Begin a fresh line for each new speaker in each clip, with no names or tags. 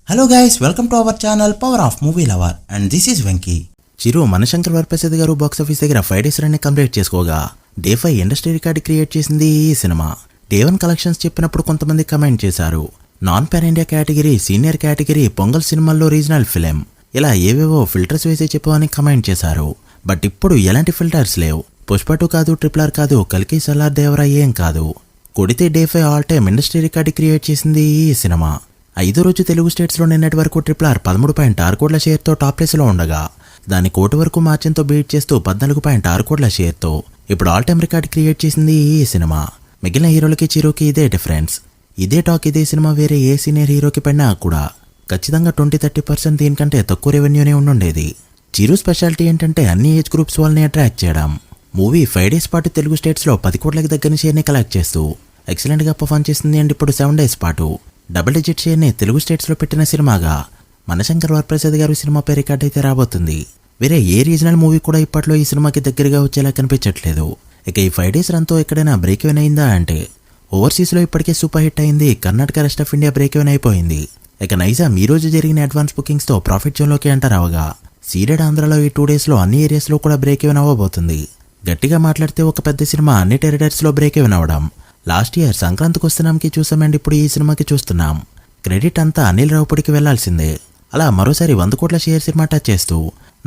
Hello guys, welcome to our channel power of movie lover and this is Venky. Chiru Manashankar Varaprasad Garu box office దగ్గర 5 days run complete చేసుకోగా day 5 industry record create చేసింది ఈ cinema. Day 1 collections చెప్పినప్పుడు కొంతమంది comment చేశారు, non pan India category, senior category, pongal సినిమాల్లో regional film, ఇలా ఏవేవో ఫిల్టర్స్ వేసి చెప్పమని కమెంట్ చేశారు. బట్ ఇప్పుడు ఎలాంటి ఫిల్టర్స్ లేవు. పుష్ప 2 కాదు, RRR కాదు, కల్కి సలార్ దేవరా ఏం కాదు. కొడితే day 5 all time industry record create చేసింది ఈ సినిమా. 5వ రోజు తెలుగు స్టేట్స్లో నిన్నటి వరకు RRR 13.6 కోట్ల షేర్తో టాప్ ప్లేస్లో ఉండగా దాని కోటి వరకు మార్జిన్తో బీట్ చేస్తూ 14.6 కోట్ల షేర్తో ఇప్పుడు ఆల్ టైమ్ రికార్డ్ క్రియేట్ చేసింది ఈ సినిమా. మిగిలిన హీరోలకి చిరుకి ఇదే డిఫరెన్స్. ఇదే టాక్ ఇదే సినిమా వేరే ఏ సీనియర్ హీరోకి పడినా కూడా ఖచ్చితంగా 20-30% దీనికంటే తక్కువ రెవెన్యూనే ఉండుండేది. చిరు స్పెషాలిటీ ఏంటంటే అన్ని ఏజ్ గ్రూప్స్ వాళ్ళని అట్రాక్ట్ చేయడం. మూవీ 5 days పాటు తెలుగు స్టేట్స్లో 10 కోట్లకి దగ్గర షేర్ని కలెక్ట్ చేస్తూ ఎక్సలెంట్గా పర్ఫామ్ చేసింది. అండ్ ఇప్పుడు 7 days పాటు డబుల్ డిజిట్ షేర్ని తెలుగు స్టేట్స్లో పెట్టిన సినిమాగా మనశంకర్ వరప్రసాద్ గారి సినిమాపై రికార్డ్ అయితే రాబోతుంది. వేరే ఏ రీజనల్ మూవీ కూడా ఇప్పట్లో ఈ సినిమాకి దగ్గరగా వచ్చేలా కనిపించట్లేదు. ఇక ఈ 5 days రన్తో ఎక్కడైనా బ్రేక్ ఈవెన్ అయిందా అంటే ఓవర్సీస్లో ఇప్పటికే సూపర్ హిట్ అయింది. Karnataka, rest of India break even అయిపోయింది. ఇక నైజాం ఈ రోజు జరిగిన అడ్వాన్స్ బుకింగ్స్తో ప్రాఫిట్ జోన్లోకి ఎంటర్ అవగా సీడెడ్ ఆంధ్రలో ఈ 2 daysలో అన్ని ఏరియాస్లో కూడా బ్రేక్ ఈవెన్ అవ్వబోతుంది. గట్టిగా మాట్లాడితే ఒక పెద్ద సినిమా అన్ని టెరిటరీస్లో బ్రేక్ ఈవెన్ అవ్వడం లాస్ట్ ఇయర్ సంక్రాంతికి వస్తున్నాంకి చూసామండి. ఇప్పుడు ఈ సినిమాకి చూస్తున్నాం. క్రెడిట్ అంతా అనిల్ రావుపూడికి వెళ్లాల్సిందే. అలా మరోసారి 100 కోట్ల షేర్ సినిమా టచ్ చేస్తూ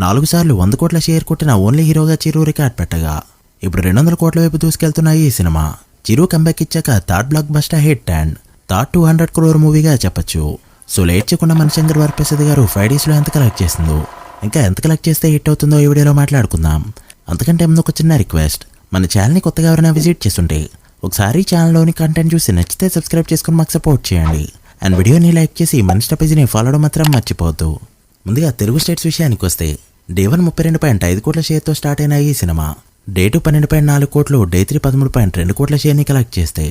4 సార్లు 100 కోట్ల షేర్ కొట్టిన ఓన్లీ హీరోగా చిరు రికార్డ్ పెట్టగా ఇప్పుడు 200 కోట్ల వైపు దూసుకెళ్తున్న ఈ సినిమా చిరు కంబ్యాక్ ఇచ్చాక third block buster hit and third 200 crore మూవీగా చెప్పొచ్చు. సో లేట్ చేయకుండా మనశంకర్ వరప్రసాద్ గారు 5 daysలో ఎంత కలెక్ట్ చేసిందో, ఇంకా ఎంత కలెక్ట్ చేస్తే హిట్ అవుతుందో ఈ వీడియోలో మాట్లాడుకుందాం. అంతకంటే ముందు ఒక చిన్న రిక్వెస్ట్, మన ఛానల్ని కొత్తగా ఎవరైనా విజిట్ చేస్తుంటే ఒకసారి ఛానల్లోని కంటెంట్ చూసి నచ్చితే సబ్స్క్రైబ్ చేసుకుని మాకు సపోర్ట్ చేయండి. అండ్ వీడియోని లైక్ చేసి మన ఇన్స్టా పేజీని ఫాలో అవడం మాత్రం మర్చిపోవద్దు. ముందుగా తెలుగు స్టేట్స్ విషయానికి వస్తే డే 1 32.5 కోట్ల షేర్తో స్టార్ట్ అయిన ఈ సినిమా డే 2 12.4 కోట్లు, డే 3 13.2 కోట్ల షేర్ని కలెక్ట్ చేస్తే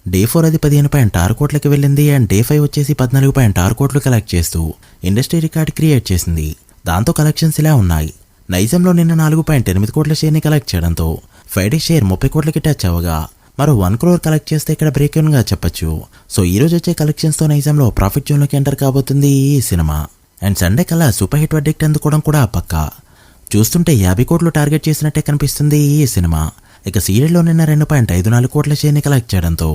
డే 4 అది 15.6 కోట్లకి వెళ్ళింది. అండ్ డే 5 వచ్చేసి 14.6 కోట్లు కలెక్ట్ చేస్తూ ఇండస్ట్రీ రికార్డ్ క్రియేట్ చేసింది. దాంతో కలెక్షన్స్ ఇలా ఉన్నాయి. నైజంలో నిన్న 4.8 కోట్ల షేర్ని కలెక్ట్ చేయడంతో 5 days షేర్ 30 కోట్లకి టచ్ అవగా మరో 1 crore కలెక్ట్ చేస్తే ఇక్కడ బ్రేక్ ఈవెన్గా చెప్పొచ్చు. సో ఈ రోజు వచ్చే కలెక్షన్స్తో నైజంలో ప్రాఫిట్ జోన్లోకి ఎంటర్ కాబోతుంది ఈ సినిమా. అండ్ సండే కల్లా సూపర్ హిట్ వర్డిక్ట్ అందుకోవడం కూడా పక్కా. చూస్తుంటే 50 కోట్లు టార్గెట్ చేసినట్టే కనిపిస్తుంది ఈ సినిమా. ఇక సీరియల్లో నిన్న 2.54 కోట్ల షేర్ని కలెక్ట్ చేయడంతో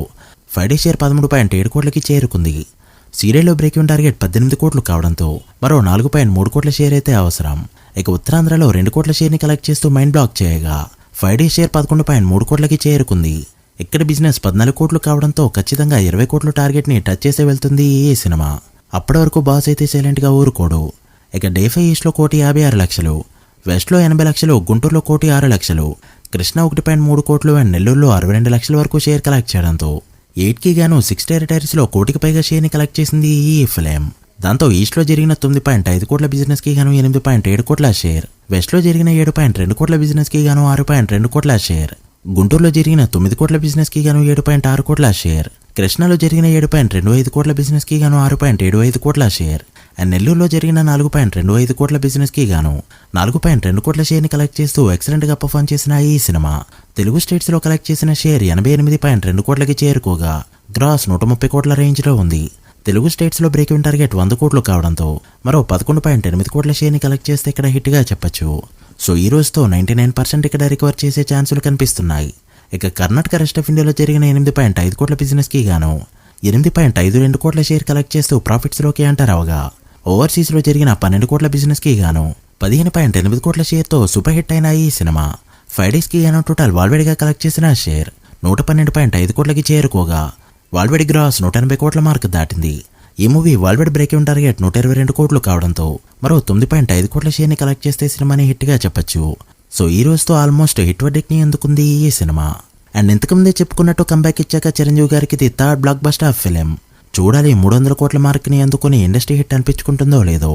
5 days షేర్ 13.7 కోట్లకి చేరుకుంది. సీరియల్లో బ్రేక్ ఈవెన్ టార్గెట్ 18 కోట్లు కావడంతో మరో 4.3 కోట్ల షేర్ అయితే అవసరం. ఇక ఉత్తరాంధ్రలో 2 కోట్ల షేర్ని కలెక్ట్ చేస్తూ మైండ్ బ్లాక్ చేయగా 5 days షేర్ 11.3 కోట్లకి చేరుకుంది. ఇక్కడ బిజినెస్ 14 కోట్లు కావడంతో ఖచ్చితంగా 20 కోట్ల టార్గెట్ని టచ్ చేసే వెళ్తుంది ఈ సినిమా. అప్పటి వరకు బాస్ అయితే సైలెంట్గా ఊరుకోడు. ఇక డే 5 ఈస్ట్లో 156 లక్షలు, వెస్ట్లో 80 లక్షలు, గుంటూరులో 106 లక్షలు, కృష్ణా 1.3 కోట్లు అండ్ నెల్లూరులో 62 లక్షల వరకు షేర్ కలెక్ట్ చేయడంతో 8కి గాను 6 టెరిటరీస్లో 1 కోటికి పైగా షేర్ని కలెక్ట్ చేసింది ఈ ఫిలిం. దాంతో ఈస్ట్లో జరిగిన 9.5 కోట్ల బిజినెస్కి గాను 8.7 కోట్ల షేర్, వెస్ట్లో జరిగిన 7.2 కోట్ల బిజినెస్కి గాను 6.2 కోట్ల షేర్, గుంటూరులో జరిగిన 9 కోట్ల బిజినెస్కి గాను 7.6 కోట్ల షేర్, కృష్ణాలో జరిగిన 7.25 కోట్ల బిజినెస్కి గాను 6.75 కోట్ల షేర్ అండ్ నెల్లూరులో జరిగిన 4.25 కోట్ల బిజినెస్కి గాను 4.2 కోట్ల షేర్ని కలెక్ట్ చేస్తూ ఎక్సలెంట్గా పర్ఫామ్ చేసిన ఈ సినిమా తెలుగు స్టేట్స్లో కలెక్ట్ చేసిన షేర్ 88.2 కోట్లకి చేరుకోగా గ్రాస్ 130 కోట్ల రేంజ్లో ఉంది. తెలుగు స్టేట్స్లో బ్రేక్ ఈవెన్ టార్గెట్ 100 కోట్లు కావడంతో మరో 11.8 కోట్ల షేర్ని కలెక్ట్ చేస్తే ఇక్కడ హిట్గా చెప్పొచ్చు. సో ఈ రోజుతో 99% ఇక్కడ రికవర్ చేసే ఛాన్సులు కనిపిస్తున్నాయి. ఇక కర్ణాటక, రెస్ట్ ఆఫ్ ఇండియాలో జరిగిన 8.5 కోట్ల బిజినెస్కి గాను 8.52 కోట్ల షేర్ కలెక్ట్ చేస్తూ ప్రాఫిట్స్లోకి ఎంటర్ అవగా ఓవర్సీస్లో జరిగిన 12 కోట్ల బిజినెస్కి గాను 15.8 కోట్ల షేర్తో సూపర్ హిట్ అయిన ఈ సినిమా 5 daysకి గాను టోటల్ వాల్వేడిగా కలెక్ట్ చేసిన షేర్ 112.5 కోట్లకి చేరుకోగా వాల్వేడి గ్రాస్ 180 కోట్ల మార్క్ దాటింది. ఈ మూవీ వాల్వేడ్ బ్రేక్ ఈవెన్ టార్గెట్ 122 కోట్లు కావడంతో మరో 9.5 కోట్ల షేర్ని కలెక్ట్ చేస్తే సినిమాని హిట్గా చెప్పొచ్చు. సో ఈ రోజుతో ఆల్మోస్ట్ హిట్ వర్డిక్ని అందుకుంది ఈ సినిమా. అండ్ ఇంతకుముందే చెప్పుకున్నట్టు కంబ్యాక్ ఇచ్చాక చిరంజీవి గారికి ఇది థర్డ్ బ్లాక్ బస్టర్ ఫిలిం. చూడాలి 300 కోట్ల మార్క్ని అందుకుని ఇండస్ట్రీ హిట్ అనిపించుకుంటుందో లేదో.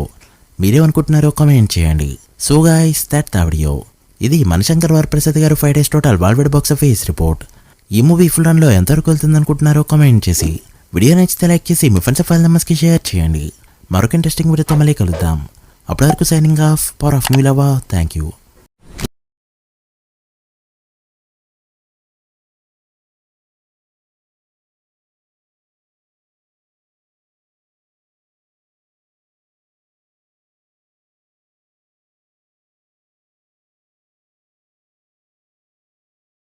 మీరేమనుకుంటున్నారో కామెంట్ చేయండి. So guys that the video. ఇది మనశంకర్ వరప్రసాద్ గారు 5 days total world box office report. ఈ మూవీ ఫుల్ రన్లో ఎంతవరకు వెళ్తుంది అనుకుంటున్నారో కామెంట్ చేసి వీడియో నచ్చితే లైక్ చేసి మీ ఫ్రెండ్స్ ఫైల్ నెంబర్స్కి షేర్ చేయండి. మరొక ఇంట్రెస్టింగ్ వీడియోతో మళ్ళీ కలుద్దాం. అప్పటి వరకు signing off, power of movie lover. Thank you.